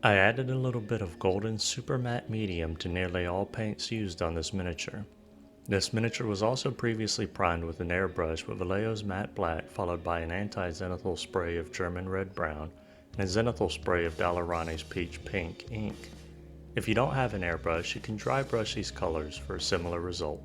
I added a little bit of golden super matte medium to nearly all paints used on this miniature. This miniature was also previously primed with an airbrush with Vallejo's matte black followed by an anti-zenithal spray of German red brown and a zenithal spray of Dalarani's peach pink ink. If you don't have an airbrush, you can dry brush these colors for a similar result.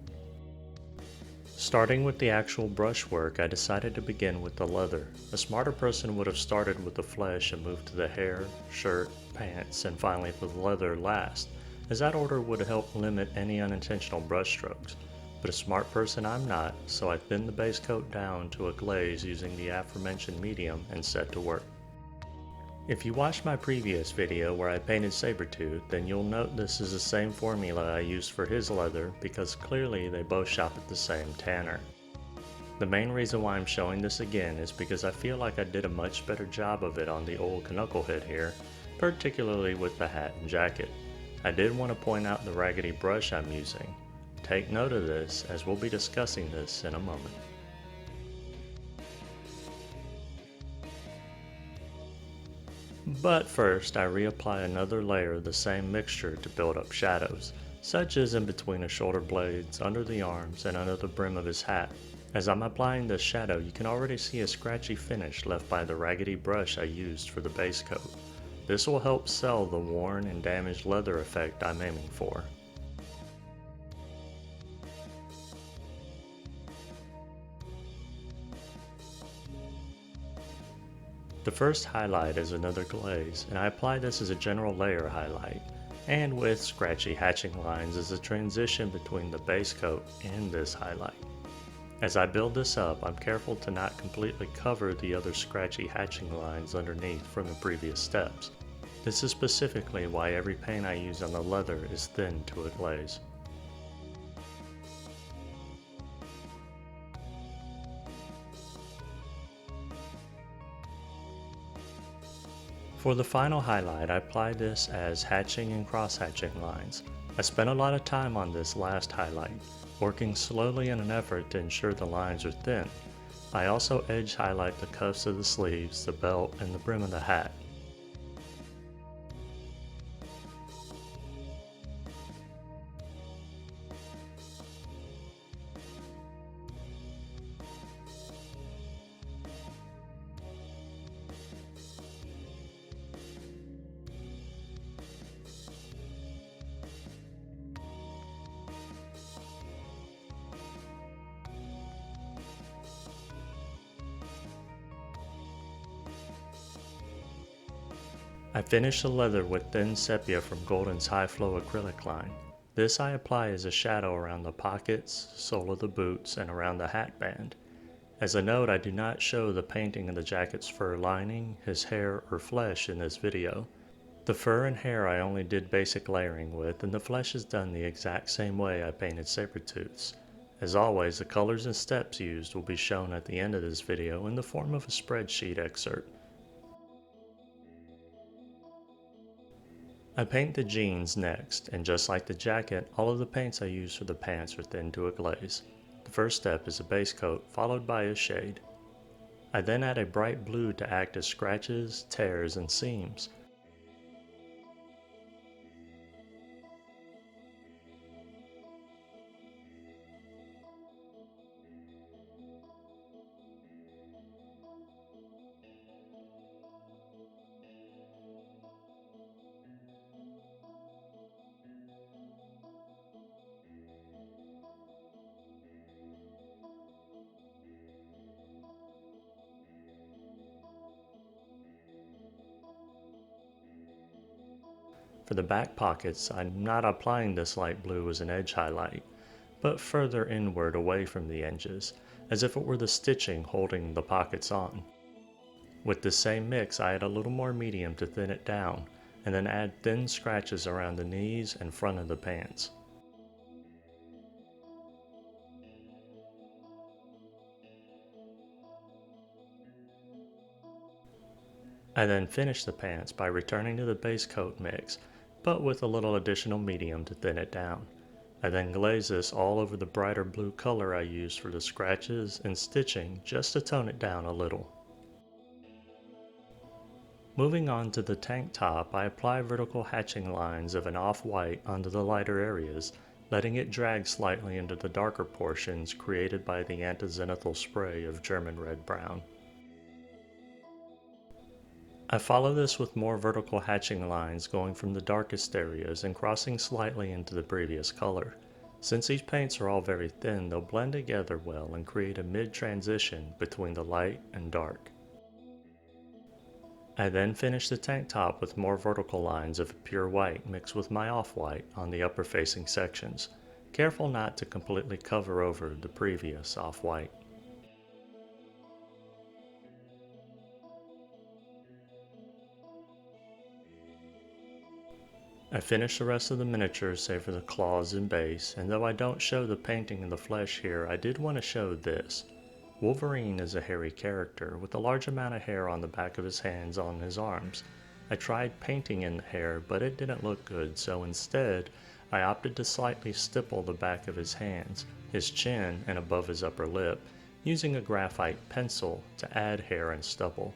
Starting with the actual brushwork, I decided to begin with the leather. A smarter person would have started with the flesh and moved to the hair, shirt, pants, and finally to the leather last, as that order would help limit any unintentional brush strokes. But a smart person I'm not, so I thinned the base coat down to a glaze using the aforementioned medium and set to work. If you watched my previous video where I painted Sabretooth, then you'll note this is the same formula I used for his leather because clearly they both shop at the same tanner. The main reason why I'm showing this again is because I feel like I did a much better job of it on the old Knucklehead here, particularly with the hat and jacket. I did want to point out the raggedy brush I'm using. Take note of this as we'll be discussing this in a moment. But first, I reapply another layer of the same mixture to build up shadows, such as in between his shoulder blades, under the arms, and under the brim of his hat. As I'm applying this shadow, you can already see a scratchy finish left by the raggedy brush I used for the base coat. This will help sell the worn and damaged leather effect I'm aiming for. The first highlight is another glaze, and I apply this as a general layer highlight, and with scratchy hatching lines as a transition between the base coat and this highlight. As I build this up, I'm careful to not completely cover the other scratchy hatching lines underneath from the previous steps. This is specifically why every paint I use on the leather is thinned to a glaze. For the final highlight, I apply this as hatching and cross-hatching lines. I spent a lot of time on this last highlight, working slowly in an effort to ensure the lines are thin. I also edge highlight the cuffs of the sleeves, the belt, and the brim of the hat. I finish the leather with thin sepia from Golden's High Flow acrylic line. This I apply as a shadow around the pockets, sole of the boots, and around the hat band. As a note, I do not show the painting of the jacket's fur lining, his hair, or flesh in this video. The fur and hair I only did basic layering with, and the flesh is done the exact same way I painted Sabretooth's. As always, the colors and steps used will be shown at the end of this video in the form of a spreadsheet excerpt. I paint the jeans next, and just like the jacket, all of the paints I use for the pants are thinned to a glaze. The first step is a base coat, followed by a shade. I then add a bright blue to act as scratches, tears, and seams. For the back pockets, I'm not applying this light blue as an edge highlight, but further inward away from the edges, as if it were the stitching holding the pockets on. With the same mix, I add a little more medium to thin it down, and then add thin scratches around the knees and front of the pants. I then finish the pants by returning to the base coat mix, but with a little additional medium to thin it down. I then glaze this all over the brighter blue color I used for the scratches and stitching just to tone it down a little. Moving on to the tank top, I apply vertical hatching lines of an off-white onto the lighter areas, letting it drag slightly into the darker portions created by the antizenithal spray of German red-brown. I follow this with more vertical hatching lines going from the darkest areas and crossing slightly into the previous color. Since these paints are all very thin, they'll blend together well and create a mid-transition between the light and dark. I then finish the tank top with more vertical lines of pure white mixed with my off-white on the upper facing sections, careful not to completely cover over the previous off-white. I finish the rest of the miniature save for the claws and base, and though I don't show the painting of the flesh here, I did want to show this. Wolverine is a hairy character with a large amount of hair on the back of his hands on his arms. I tried painting in the hair, but it didn't look good, so instead, I opted to slightly stipple the back of his hands, his chin, and above his upper lip, using a graphite pencil to add hair and stubble.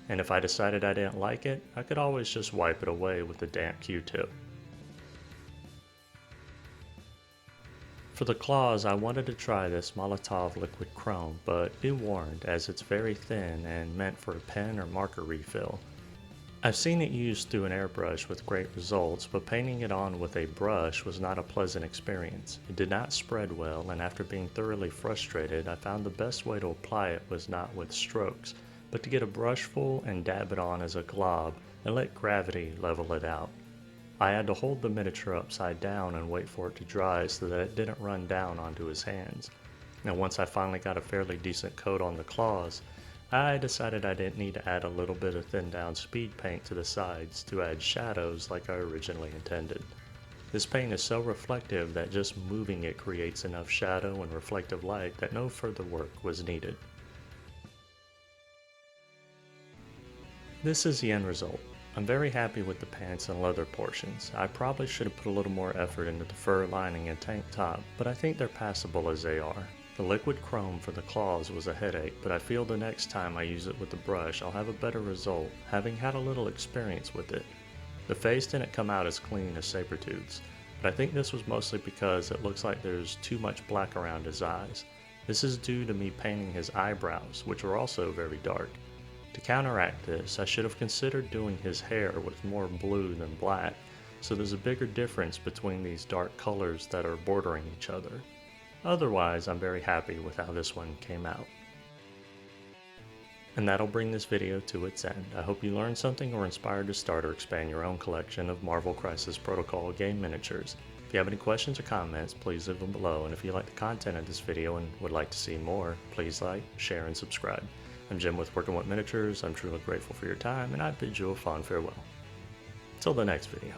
And if I decided I didn't like it, I could always just wipe it away with a damp Q-tip. For the claws, I wanted to try this Molotov liquid chrome, but be warned as it's very thin and meant for a pen or marker refill. I've seen it used through an airbrush with great results, but painting it on with a brush was not a pleasant experience. It did not spread well, and after being thoroughly frustrated, I found the best way to apply it was not with strokes, but to get a brush full and dab it on as a glob and let gravity level it out. I had to hold the miniature upside down and wait for it to dry so that it didn't run down onto his hands. And once I finally got a fairly decent coat on the claws, I decided I didn't need to add a little bit of thinned down speed paint to the sides to add shadows like I originally intended. This paint is so reflective that just moving it creates enough shadow and reflective light that no further work was needed. This is the end result. I'm very happy with the pants and leather portions. I probably should have put a little more effort into the fur lining and tank top, but I think they're passable as they are. The liquid chrome for the claws was a headache, but I feel the next time I use it with the brush I'll have a better result, having had a little experience with it. The face didn't come out as clean as Sabretooth's, but I think this was mostly because it looks like there's too much black around his eyes. This is due to me painting his eyebrows, which are also very dark. To counteract this, I should have considered doing his hair with more blue than black, so there's a bigger difference between these dark colors that are bordering each other. Otherwise, I'm very happy with how this one came out. And that'll bring this video to its end. I hope you learned something or inspired to start or expand your own collection of Marvel Crisis Protocol game miniatures. If you have any questions or comments, please leave them below, and if you like the content of this video and would like to see more, please like, share, and subscribe. I'm Jim with Working With Miniatures. I'm truly grateful for your time, and I bid you a fond farewell. Till the next video.